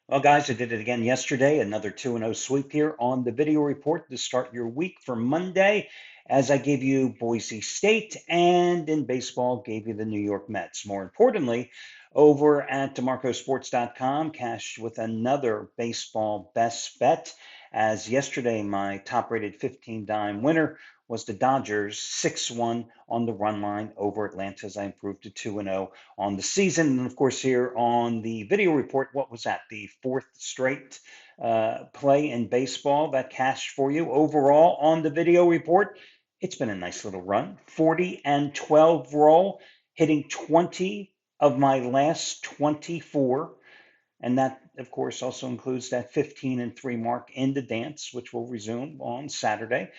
Well, guys, I did it again yesterday. Another 2-0 sweep here on the video report to start your week for Monday, as I gave you Boise State and in baseball gave you the New York Mets. More importantly, over at DeMarcoSports.com, cashed with another baseball best bet, as yesterday my top rated 15 dime winner was the Dodgers 6-1 on the run line over Atlanta as I improved to 2-0 on the season. And of course, here on the video report, what was that? The fourth straight play in baseball that cashed for you. Overall, on the video report, it's been a nice little run. 40 and 12 roll, hitting 20 of my last 24. And that, of course, also includes that 15 and 3 mark in the dance, which will resume on Saturday.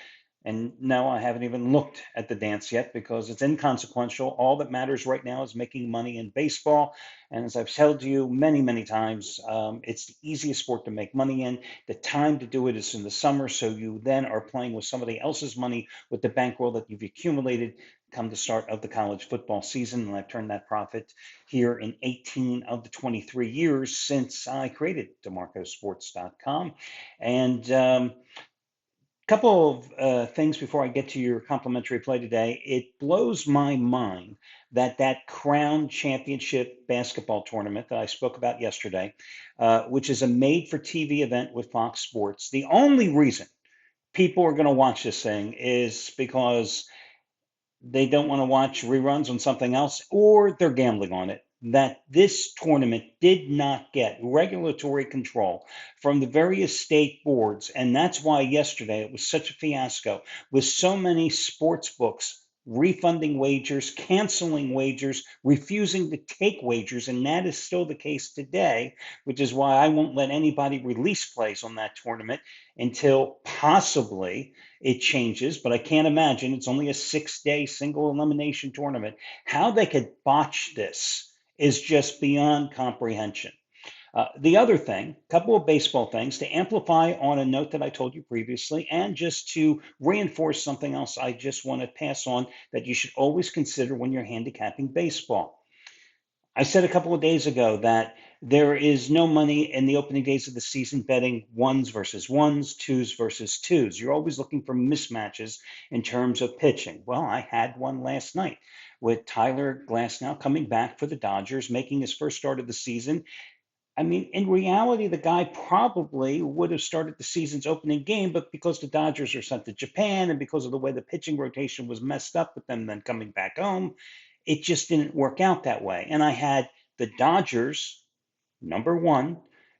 And no, I haven't even looked at the dance yet because it's inconsequential. All that matters right now is making money in baseball. And as I've told you many, many times, it's the easiest sport to make money in. The time to do it is in the summer. So you then are playing with somebody else's money with the bankroll that you've accumulated come the start of the college football season. And I've turned that profit here in 18 of the 23 years since I created DeMarcoSports.com. And couple of things before I get to your complimentary play today. It blows my mind that Crown Championship basketball tournament that I spoke about yesterday, which is a made-for-TV event with Fox Sports, the only reason people are going to watch this thing is because they don't want to watch reruns on something else, or they're gambling on it. That this tournament did not get regulatory control from the various state boards. And that's why yesterday it was such a fiasco with so many sports books refunding wagers, canceling wagers, refusing to take wagers. And that is still the case today, which is why I won't let anybody release plays on that tournament until possibly it changes, but I can't imagine it's only a 6-day single elimination tournament. How they could botch this is just beyond comprehension. The other thing, a couple of baseball things to amplify on a note that I told you previously, and just to reinforce something else I just want to pass on that you should always consider when you're handicapping baseball. I said a couple of days ago that there is no money in the opening days of the season betting ones versus ones, twos versus twos. You're always looking for mismatches in terms of pitching. Well, I had one last night with Tyler Glasnow coming back for the Dodgers, making his first start of the season. I mean, in reality, the guy probably would have started the season's opening game, but because the Dodgers are sent to Japan and because of the way the pitching rotation was messed up with them then coming back home, it just didn't work out that way. And I had the Dodgers, number one,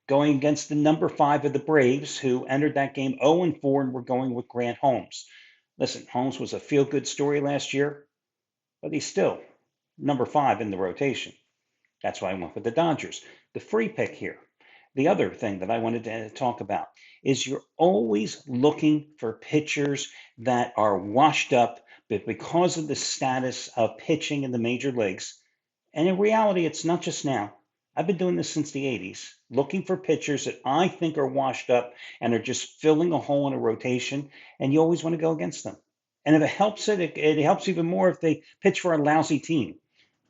going against the number five of the Braves, who entered that game 0-4 and were going with Grant Holmes. Listen, Holmes was a feel good story last year, but he's still number five in the rotation. That's why I went with the Dodgers. The free pick here. The other thing that I wanted to talk about is you're always looking for pitchers that are washed up, but because of the status of pitching in the major leagues, and in reality, it's not just now. I've been doing this since the 80s, looking for pitchers that I think are washed up and are just filling a hole in a rotation, and you always want to go against them. And if it helps it helps even more if they pitch for a lousy team.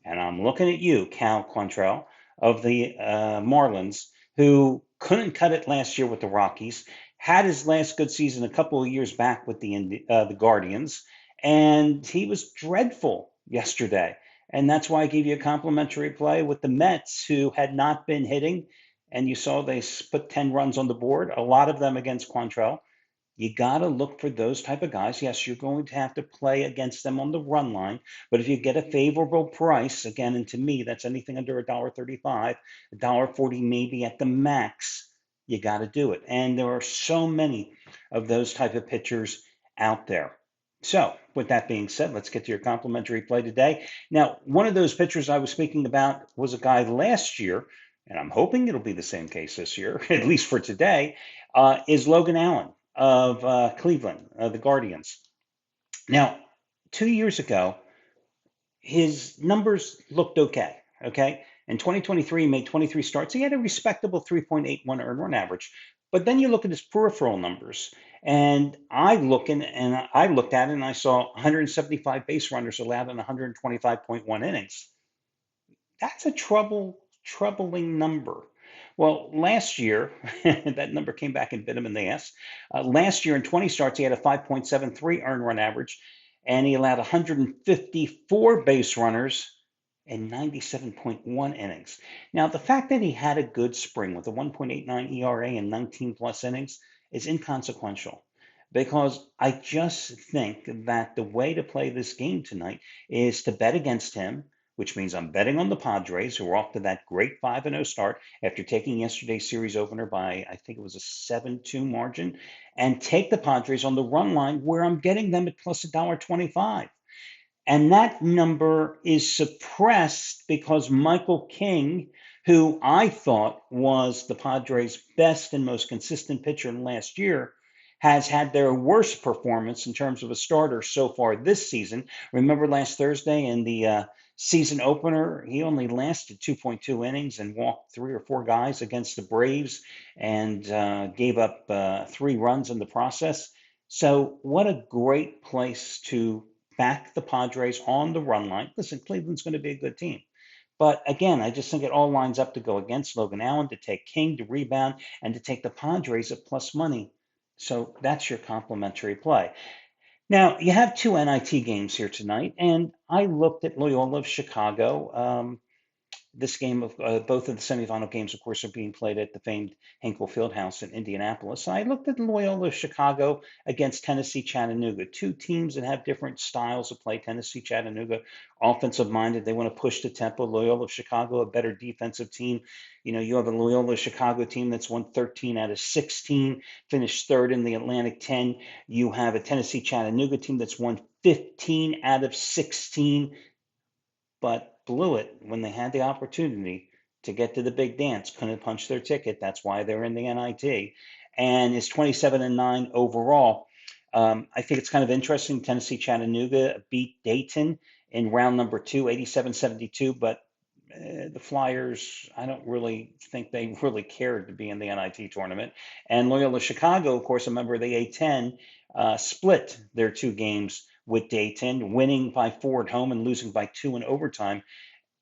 And I'm looking at you, Cal Quantrell of the Marlins, who couldn't cut it last year with the Rockies, had his last good season a couple of years back with the Guardians, and he was dreadful yesterday. And that's why I gave you a complimentary play with the Mets, who had not been hitting. And you saw they put 10 runs on the board, a lot of them against Quantrell. You got to look for those type of guys. Yes, you're going to have to play against them on the run line, but if you get a favorable price, again, and to me, that's anything under $1.35, $1.40 maybe at the max, you got to do it. And there are so many of those type of pitchers out there. So, with that being said, let's get to your complimentary play today. Now, one of those pitchers I was speaking about was a guy last year, and I'm hoping it'll be the same case this year, at least for today, is Logan Allen of Cleveland, the Guardians. Now, 2 years ago, his numbers looked okay. Okay. In 2023, he made 23 starts. He had a respectable 3.81 earned run average. But then you look at his peripheral numbers, and I looked at it and I saw 175 base runners allowed in 125.1 innings. That's a troubling number. Well, last year, that number came back and bit him in the ass. Last year in 20 starts, he had a 5.73 earned run average, and he allowed 154 base runners and 97.1 innings. Now, the fact that he had a good spring with a 1.89 ERA and 19 plus innings is inconsequential because I just think that the way to play this game tonight is to bet against him, which means I'm betting on the Padres, who are off to that great 5-0 start after taking yesterday's series opener by, I think it was a 7-2 margin, and take the Padres on the run line where I'm getting them at plus $1.25. And that number is suppressed because Michael King, who I thought was the Padres' best and most consistent pitcher in last year, has had their worst performance in terms of a starter so far this season. Remember last Thursday in the season opener, he only lasted 2.2 innings and walked three or four guys against the Braves and gave up 3 runs in the process. So, what a great place to back the Padres on the run line. Listen, Cleveland's going to be a good team. But again, I just think it all lines up to go against Logan Allen, to take King to rebound, and to take the Padres at plus money. So that's your complimentary play. Now, you have two NIT games here tonight, and I looked at Loyola of Chicago. This game of both of the semifinal games, of course, are being played at the famed Hinkle Fieldhouse in Indianapolis. So I looked at Loyola Chicago against Tennessee Chattanooga, two teams that have different styles of play. Tennessee Chattanooga, offensive minded, they want to push the tempo. Loyola of Chicago, a better defensive team. You know, you have a Loyola Chicago team that's won 13 out of 16, finished third in the Atlantic 10. You have a Tennessee Chattanooga team that's won 15 out of 16, but blew it when they had the opportunity to get to the big dance. Couldn't punch their ticket. That's why they're in the NIT, and is 27-9 overall. I think it's kind of interesting. Tennessee Chattanooga beat Dayton in round number two, 87-72, but the Flyers, I don't really think they really cared to be in the NIT tournament. And Loyola Chicago, of course, a member of the A10, split their 2 games with Dayton, winning by 4 at home and losing by 2 in overtime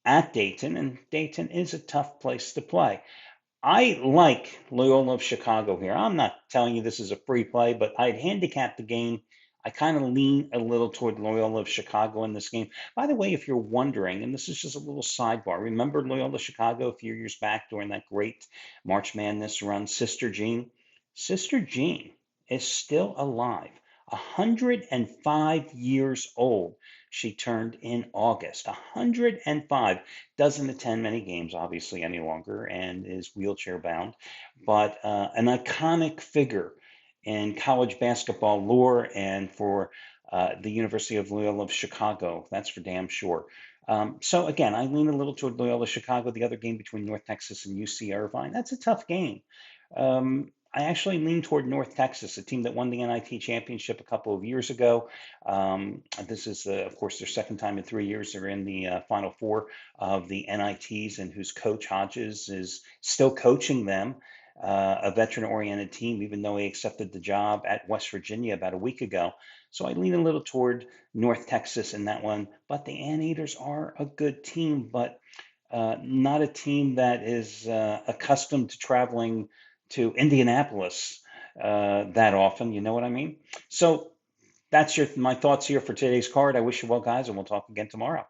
at Dayton. And Dayton is a tough place to play. I like Loyola of Chicago here. I'm not telling you this is a free play, but I'd handicap the game. I kind of lean a little toward Loyola of Chicago in this game. By the way, if you're wondering, and this is just a little sidebar, remember Loyola Chicago a few years back during that great March Madness run? Sister Jean? Sister Jean is still alive, 105 years old. She turned in August. 105. Doesn't attend many games, obviously, any longer, and is wheelchair bound, but an iconic figure in college basketball lore and for the University of Loyola of Chicago. That's for damn sure. So again, I lean a little toward Loyola Chicago. The other game between North Texas and UC Irvine, that's a tough game. I actually lean toward North Texas, a team that won the NIT championship a couple of years ago. This is, of course, their second time in 3 years. They're in the Final Four of the NITs, and whose coach Hodges is still coaching them, a veteran-oriented team, even though he accepted the job at West Virginia about a week ago. So I lean a little toward North Texas in that one. But the Anteaters are a good team, but not a team that is accustomed to traveling to Indianapolis that often. You know what I mean? So that's my thoughts here for today's card. I wish you well, guys, and we'll talk again tomorrow.